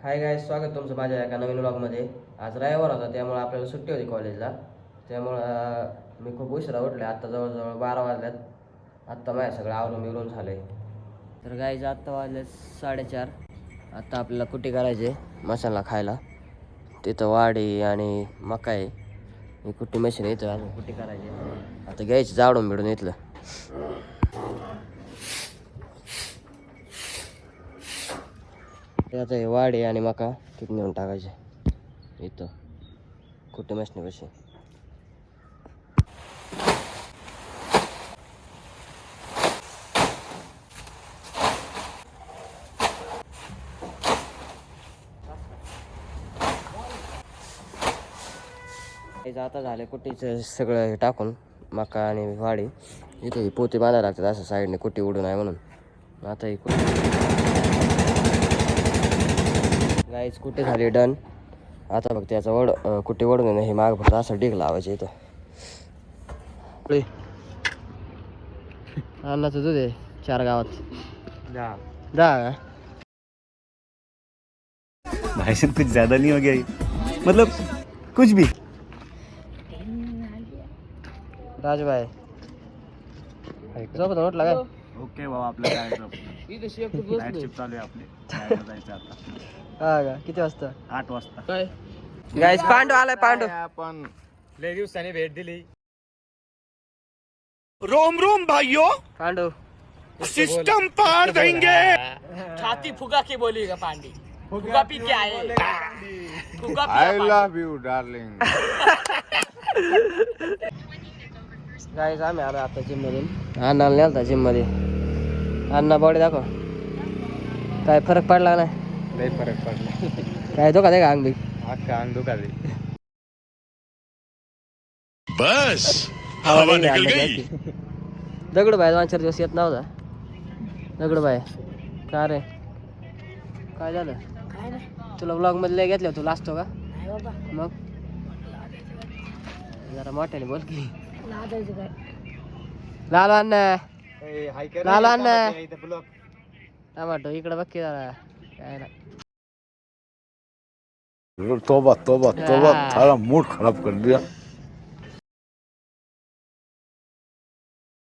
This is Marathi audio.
हाय गाय, स्वागत तुमचं माझ्या एका नवीन व्लॉगमध्ये. आज रविवार होता त्यामुळे आपल्याला सुट्टी होती कॉलेजला. त्यामुळं मी खूप उशिरा उठले. आत्ता जवळजवळ 12 वाजल्यात. आत्ता माझ्या सगळं आवरून बिरून झालं आहे. तर गायचं आत्ता वाजले 4:30. आत्ता आपल्याला कुट्टी करायची मसाला खायला. तिथं वाडी आणि मका आहे. ही कुट्टी मशीन येतं अजून कुट्टी करायची. आता घ्यायची जाडून बिडून इथलं. आता हे वाडे आणि मका किती नेऊन टाकायचे इथं कुठे मशनी कशी आता झाले कुट्टीचं सगळं हे टाकून मका आणि वाडी इथं ही पोती बांधायला लागतात असं साईडने कुट्टी उडून आहे म्हणून. आता ही गाईच कुट्टी झाली डन. आता बघ त्याचा कुट्टी वडून नाही माग फक्त असं डिग लावायचं इथं. अन्नाचं दूध आहे 4 गावात 10 भाई साहब कुछ ज्यादा नहीं हो गया ये? मतलब कुछ भी. राजभाई झोपत उठला काय? ओके बाबा आपलं काय नाईट शिफ्ट चालू आहे आपली. जायचं आता हा का किती वाजता? 8 वाजता. काय गाईस पांडू आलाय. पांडू आपण लय दिवसांनी भेट दिली. रोम रोम भाइयों, पांडू सिस्टम पार देंगे. छाती फुगा के बोलेगा पांडे. फुगा पी के आए. फुगा पी I love you darling. Guys आम्ही आलो आता जिम मधून. अण्णाला नेलता जिम मध्ये. अण्णा बॉडी दाखव. काय फरक पडला नाही? लय फरक पडला. काय धोका दे का अंग बी? अख्खा अंग दुखाले. बस हवा निकल गई. दगडूबाई 2-4 दिवस येत नव्हता. दगडूबाई का रे काय झालं? काय नाही तुला ब्लॉग मध्ये लय घेतलं तुला असतो का नाही बाबा. मग? जरा मोठ्याने बोल की. लाजायचं काय? लालू अण्णा लालू अण्णा ब्लॉग टमाटो इकडे बघ की जरा. काय नाही तोबा तोबा तोबा, सारा मूड खराब कर दिया.